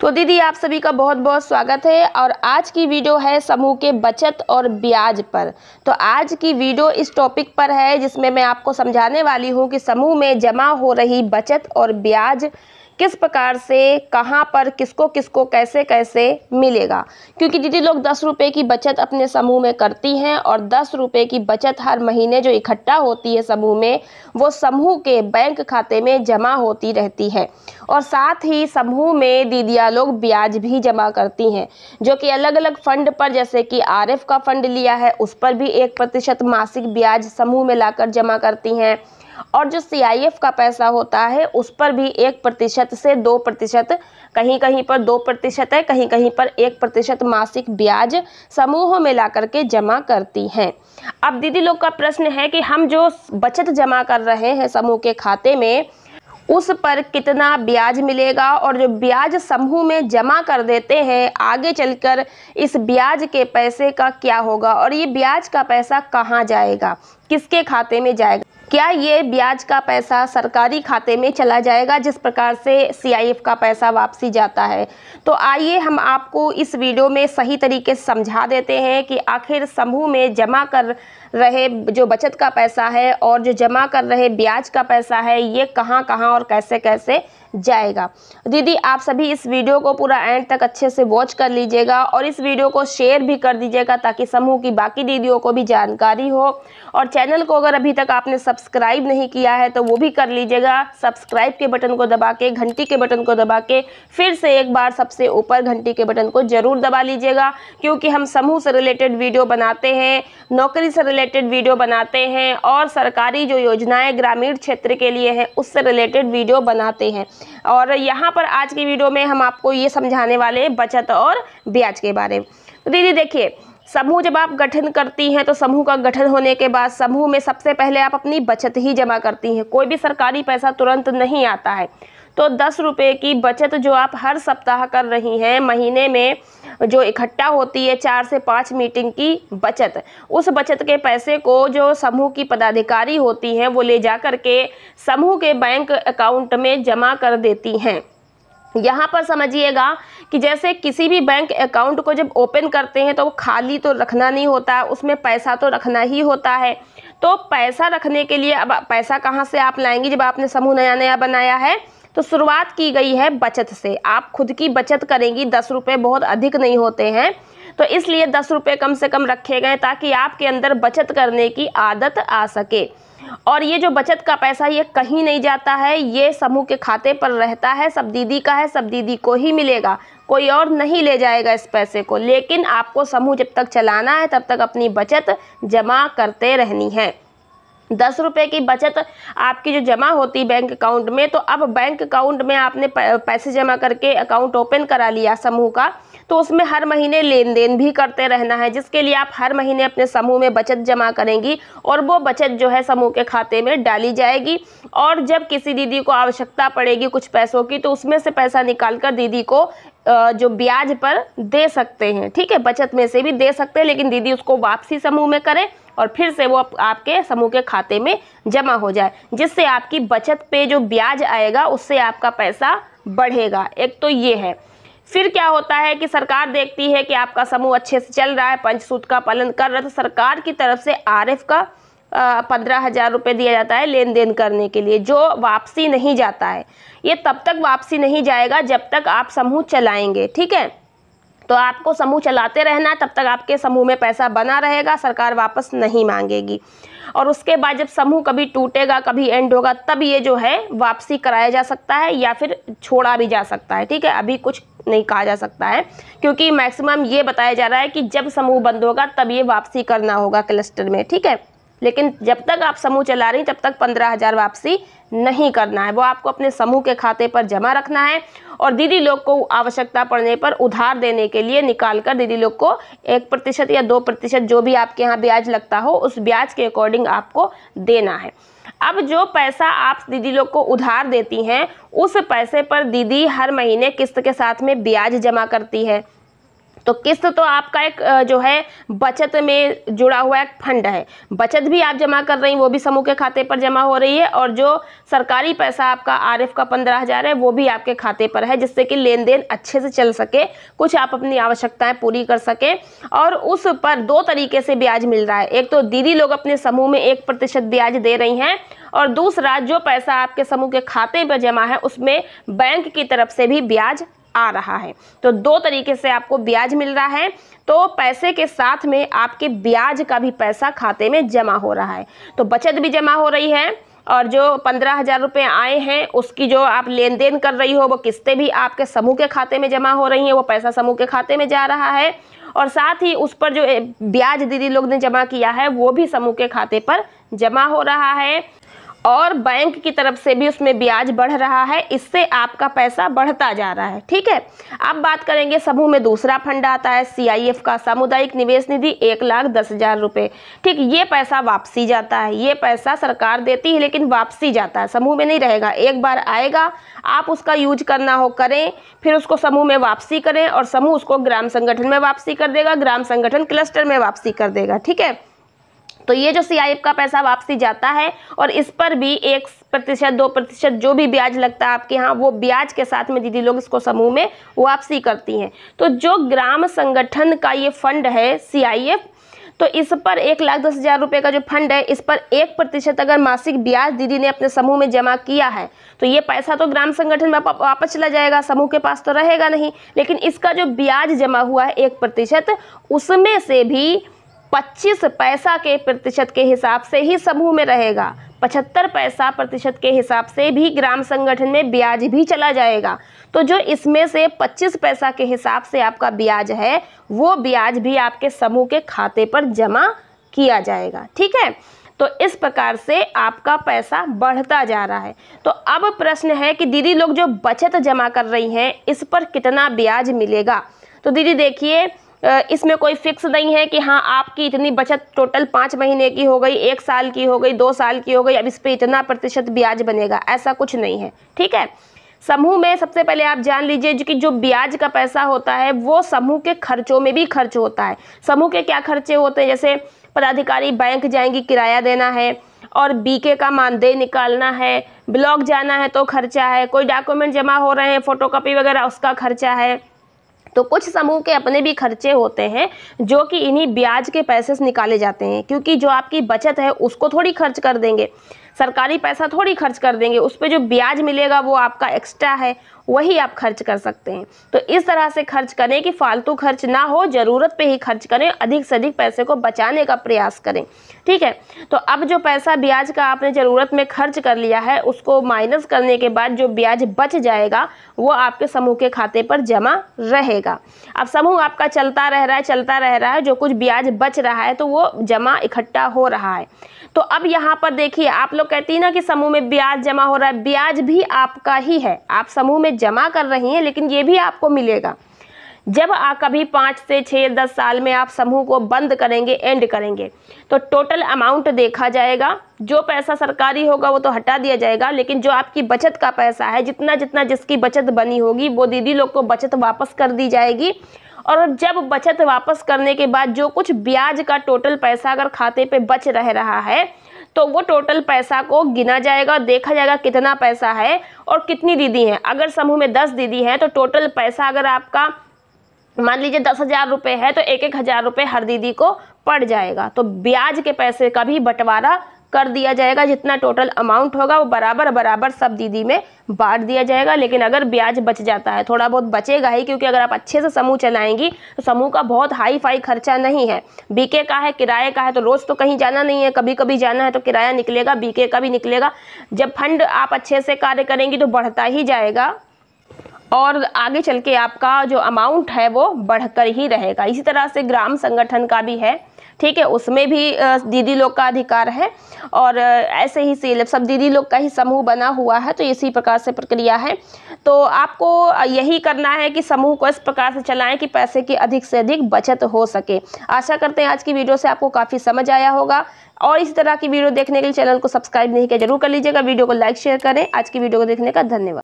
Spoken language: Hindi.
तो दीदी आप सभी का बहुत बहुत स्वागत है। और आज की वीडियो है समूह के बचत और ब्याज पर। तो आज की वीडियो इस टॉपिक पर है जिसमें मैं आपको समझाने वाली हूँ कि समूह में जमा हो रही बचत और ब्याज किस प्रकार से, कहाँ पर, किसको किसको कैसे कैसे मिलेगा। क्योंकि दीदी लोग 10 रुपये की बचत अपने समूह में करती हैं और 10 रुपये की बचत हर महीने जो इकट्ठा होती है समूह में, वो समूह के बैंक खाते में जमा होती रहती है। और साथ ही समूह में दीदियाँ लोग ब्याज भी जमा करती हैं, जो कि अलग अलग फंड पर, जैसे कि आरएफ का फंड लिया है उस पर भी 1% मासिक ब्याज समूह में लाकर जमा करती हैं। और जो सीआईएफ का पैसा होता है उस पर भी 1% से 2%, कहीं कहीं पर 2% है, कहीं कहीं पर 1% मासिक ब्याज समूहों में ला करके जमा करती हैं। अब दीदी लोग का प्रश्न है कि हम जो बचत जमा कर रहे हैं समूह के खाते में, उस पर कितना ब्याज मिलेगा, और जो ब्याज समूह में जमा कर देते हैं आगे चलकर इस ब्याज के पैसे का क्या होगा, और ये ब्याज का पैसा कहाँ जाएगा, किसके खाते में जाएगा। क्या ये ब्याज का पैसा सरकारी खाते में चला जाएगा जिस प्रकार से सीआईएफ का पैसा वापसी जाता है। तो आइए हम आपको इस वीडियो में सही तरीके से समझा देते हैं कि आखिर समूह में जमा कर रहे जो बचत का पैसा है और जो जमा कर रहे ब्याज का पैसा है, ये कहाँ कहाँ और कैसे कैसे जाएगा। दीदी आप सभी इस वीडियो को पूरा एंड तक अच्छे से वॉच कर लीजिएगा और इस वीडियो को शेयर भी कर दीजिएगा ताकि समूह की बाकी दीदियों को भी जानकारी हो। और चैनल को अगर अभी तक आपने सब्सक्राइब नहीं किया है तो वो भी कर लीजिएगा। सब्सक्राइब के बटन को दबा के, घंटी के बटन को दबा के फिर से एक बार सबसे ऊपर घंटी के बटन को जरूर दबा लीजिएगा, क्योंकि हम समूह से रिलेटेड वीडियो बनाते हैं, नौकरी से रिलेटेड वीडियो बनाते हैं और सरकारी जो योजनाएं ग्रामीण क्षेत्र के लिए हैं उससे रिलेटेड वीडियो बनाते हैं। और यहाँ पर आज की वीडियो में हम आपको ये समझाने वाले हैं बचत और ब्याज के बारे में। तो दीदी देखिए, समूह जब आप गठन करती हैं तो समूह का गठन होने के बाद समूह में सबसे पहले आप अपनी बचत ही जमा करती हैं। कोई भी सरकारी पैसा तुरंत नहीं आता है। तो 10 रुपये की बचत जो आप हर सप्ताह कर रही हैं, महीने में जो इकट्ठा होती है 4 से 5 मीटिंग की बचत, उस बचत के पैसे को जो समूह की पदाधिकारी होती हैं वो ले जा कर के समूह के बैंक अकाउंट में जमा कर देती हैं। यहाँ पर समझिएगा कि जैसे किसी भी बैंक अकाउंट को जब ओपन करते हैं तो वो खाली तो रखना नहीं होता है, उसमें पैसा तो रखना ही होता है। तो पैसा रखने के लिए अब पैसा कहाँ से आप लाएंगी जब आपने समूह नया नया बनाया है। तो शुरुआत की गई है बचत से। आप खुद की बचत करेंगी। 10 रुपये बहुत अधिक नहीं होते हैं, तो इसलिए 10 रुपये कम से कम रखे गए ताकि आपके अंदर बचत करने की आदत आ सके। और ये जो बचत का पैसा ये कहीं नहीं जाता है, ये समूह के खाते पर रहता है, सब दीदी का है, सब दीदी को ही मिलेगा, कोई और नहीं ले जाएगा इस पैसे को। लेकिन आपको समूह जब तक चलाना है तब तक अपनी बचत जमा करते रहनी है। 10 रुपये की बचत आपकी जो जमा होती बैंक अकाउंट में, तो अब बैंक अकाउंट में आपने पैसे जमा करके अकाउंट ओपन करा लिया समूह का, तो उसमें हर महीने लेन देन भी करते रहना है, जिसके लिए आप हर महीने अपने समूह में बचत जमा करेंगी और वो बचत जो है समूह के खाते में डाली जाएगी। और जब किसी दीदी को आवश्यकता पड़ेगी कुछ पैसों की तो उसमें से पैसा निकाल कर दीदी को जो ब्याज पर दे सकते हैं। ठीक है, बचत में से भी दे सकते हैं, लेकिन दीदी उसको वापसी समूह में करे और फिर से वो आपके समूह के खाते में जमा हो जाए, जिससे आपकी बचत पे जो ब्याज आएगा उससे आपका पैसा बढ़ेगा। एक तो ये है। फिर क्या होता है कि सरकार देखती है कि आपका समूह अच्छे से चल रहा है, पंचसूत्र का पालन कर रहा है, तो सरकार की तरफ से आरएफ का 15,000 रुपये दिया जाता है लेन देन करने के लिए, जो वापसी नहीं जाता है। ये तब तक वापसी नहीं जाएगा जब तक आप समूह चलाएंगे। ठीक है, तो आपको समूह चलाते रहना है, तब तक आपके समूह में पैसा बना रहेगा, सरकार वापस नहीं मांगेगी। और उसके बाद जब समूह कभी टूटेगा, कभी एंड होगा, तब ये जो है वापसी कराया जा सकता है या फिर छोड़ा भी जा सकता है। ठीक है, अभी कुछ नहीं कहा जा सकता है, क्योंकि मैक्सिमम ये बताया जा रहा है कि जब समूह बंद होगा तब ये वापसी करना होगा क्लस्टर में। ठीक है, लेकिन जब तक आप समूह चला रही तब तक 15,000 वापसी नहीं करना है, वो आपको अपने समूह के खाते पर जमा रखना है। और दीदी लोग को आवश्यकता पड़ने पर उधार देने के लिए निकाल कर दीदी लोग को 1% या 2% जो भी आपके यहाँ ब्याज लगता हो उस ब्याज के अकॉर्डिंग आपको देना है। अब जो पैसा आप दीदी लोग को उधार देती हैं उस पैसे पर दीदी हर महीने किस्त के साथ में ब्याज जमा करती है। तो किस्त तो आपका एक जो है बचत में जुड़ा हुआ एक फंड है। बचत भी आप जमा कर रही हैं, वो भी समूह के खाते पर जमा हो रही है, और जो सरकारी पैसा आपका आरएफ का 15,000 है वो भी आपके खाते पर है, जिससे कि लेन देन अच्छे से चल सके, कुछ आप अपनी आवश्यकताएं पूरी कर सके। और उस पर 2 तरीके से ब्याज मिल रहा है। एक तो दीदी लोग अपने समूह में 1% ब्याज दे रही हैं, और दूसरा जो पैसा आपके समूह के खाते पर जमा है उसमें बैंक की तरफ से भी ब्याज आ रहा है। तो 2 तरीके से आपको ब्याज मिल रहा है। तो पैसे के साथ में आपके ब्याज का भी पैसा खाते में जमा हो रहा है। तो बचत भी जमा हो रही है, और जो 15,000 रुपये आए हैं उसकी जो आप लेन देन कर रही हो वो किस्तें भी आपके समूह के खाते में जमा हो रही हैं, वो पैसा समूह के खाते में जा रहा है, और साथ ही उस पर जो ब्याज दीदी लोग ने जमा किया है वो भी समूह के खाते पर जमा हो रहा है, और बैंक की तरफ से भी उसमें ब्याज बढ़ रहा है। इससे आपका पैसा बढ़ता जा रहा है। ठीक है, अब बात करेंगे समूह में दूसरा फंड आता है CIF का, सामुदायिक निवेश निधि, 1,10,000 रुपये। ठीक, ये पैसा वापसी जाता है। ये पैसा सरकार देती है लेकिन वापसी जाता है, समूह में नहीं रहेगा। एक बार आएगा, आप उसका यूज करना हो करें, फिर उसको समूह में वापसी करें, और समूह उसको ग्राम संगठन में वापसी कर देगा, ग्राम संगठन क्लस्टर में वापसी कर देगा। ठीक है, तो ये जो CIF का पैसा वापसी जाता है, और इस पर भी 1%, 2% जो भी ब्याज लगता है आपके यहाँ, वो ब्याज के साथ में दीदी लोग इसको समूह में वापसी करती हैं। तो जो ग्राम संगठन का ये फंड है CIF, तो इस पर 1,10,000 रुपये का जो फंड है, इस पर 1% अगर मासिक ब्याज दीदी ने अपने समूह में जमा किया है तो ये पैसा तो ग्राम संगठन में वापस चला जाएगा, समूह के पास तो रहेगा नहीं। लेकिन इसका जो ब्याज जमा हुआ है 1%, उसमें से भी 25 पैसा के प्रतिशत के हिसाब से ही समूह में रहेगा, 75 पैसा प्रतिशत के हिसाब से भी ग्राम संगठन में ब्याज भी चला जाएगा। तो जो इसमें से 25 पैसा के हिसाब से आपका ब्याज है, वो ब्याज भी आपके समूह के खाते पर जमा किया जाएगा। ठीक है, तो इस प्रकार से आपका पैसा बढ़ता जा रहा है। तो अब प्रश्न है कि दीदी लोग जो बचत जमा कर रही हैं, इस पर कितना ब्याज मिलेगा। तो दीदी देखिए, इसमें कोई फिक्स नहीं है कि हाँ आपकी इतनी बचत टोटल 5 महीने की हो गई, 1 साल की हो गई, 2 साल की हो गई, अब इस पे इतना % ब्याज बनेगा, ऐसा कुछ नहीं है। ठीक है, समूह में सबसे पहले आप जान लीजिए कि जो ब्याज का पैसा होता है वो समूह के खर्चों में भी खर्च होता है। समूह के क्या खर्चे होते हैं, जैसे पदाधिकारी बैंक जाएंगी, किराया देना है, और BK का मानदेय निकालना है, ब्लॉक जाना है तो खर्चा है, कोई डॉक्यूमेंट जमा हो रहे हैं, फोटोकॉपी वगैरह, उसका खर्चा है। तो कुछ समूह के अपने भी खर्चे होते हैं जो कि इन्हीं ब्याज के पैसे से निकाले जाते हैं, क्योंकि जो आपकी बचत है उसको थोड़ी खर्च कर देंगे, सरकारी पैसा थोड़ी खर्च कर देंगे, उस पर जो ब्याज मिलेगा वो आपका एक्स्ट्रा है, वही आप खर्च कर सकते हैं। तो इस तरह से खर्च करें कि फालतू खर्च ना हो, ज़रूरत पे ही खर्च करें, अधिक से अधिक पैसे को बचाने का प्रयास करें। ठीक है, तो अब जो पैसा ब्याज का आपने ज़रूरत में खर्च कर लिया है, उसको माइनस करने के बाद जो ब्याज बच जाएगा वो आपके समूह के खाते पर जमा रहेगा। अब समूह आपका चलता रह रहा है, जो कुछ ब्याज बच रहा है तो वो जमा इकट्ठा हो रहा है। तो अब यहाँ पर देखिए, आप लोग कहती है ना कि समूह में ब्याज जमा हो रहा है, ब्याज भी आपका ही है, आप समूह में जमा कर रही हैं, लेकिन ये भी आपको मिलेगा। जब कभी 5 से 6, 10 साल में आप समूह को बंद करेंगे, एंड करेंगे, तो टोटल अमाउंट देखा जाएगा। जो पैसा सरकारी होगा वो तो हटा दिया जाएगा, लेकिन जो आपकी बचत का पैसा है, जितना जितना जिसकी बचत बनी होगी वो दीदी लोग को बचत वापस कर दी जाएगी। और जब बचत वापस करने के बाद जो कुछ ब्याज का टोटल पैसा अगर खाते पे बच रहा है, तो वो टोटल पैसा को गिना जाएगा, देखा जाएगा कितना पैसा है और कितनी दीदी हैं। अगर समूह में 10 दीदी हैं तो टोटल पैसा अगर आपका मान लीजिए 10,000 रुपये है, तो 1,000 रुपये हर दीदी को पड़ जाएगा। तो ब्याज के पैसे का भी बंटवारा कर दिया जाएगा, जितना टोटल अमाउंट होगा वो बराबर बराबर सब दीदी में बांट दिया जाएगा। लेकिन अगर ब्याज बच जाता है, थोड़ा बहुत बचेगा ही, क्योंकि अगर आप अच्छे से समूह चलाएंगी तो समूह का बहुत हाई फाई खर्चा नहीं है। BK का है, किराए का है, तो रोज़ तो कहीं जाना नहीं है, कभी कभी जाना है तो किराया निकलेगा, BK का भी निकलेगा। जब फंड आप अच्छे से कार्य करेंगी तो बढ़ता ही जाएगा, और आगे चल के आपका जो अमाउंट है वो बढ़कर ही रहेगा। इसी तरह से ग्राम संगठन का भी है, ठीक है, उसमें भी दीदी लोग का अधिकार है, और ऐसे ही CLF सब दीदी लोग का ही समूह बना हुआ है। तो इसी प्रकार से प्रक्रिया है। तो आपको यही करना है कि समूह को इस प्रकार से चलाएं कि पैसे की अधिक से अधिक बचत हो सके। आशा करते हैं आज की वीडियो से आपको काफ़ी समझ आया होगा, और इसी तरह की वीडियो देखने के लिए चैनल को सब्सक्राइब नहीं किया जरूर कर लीजिएगा, वीडियो को लाइक शेयर करें। आज की वीडियो को देखने का धन्यवाद।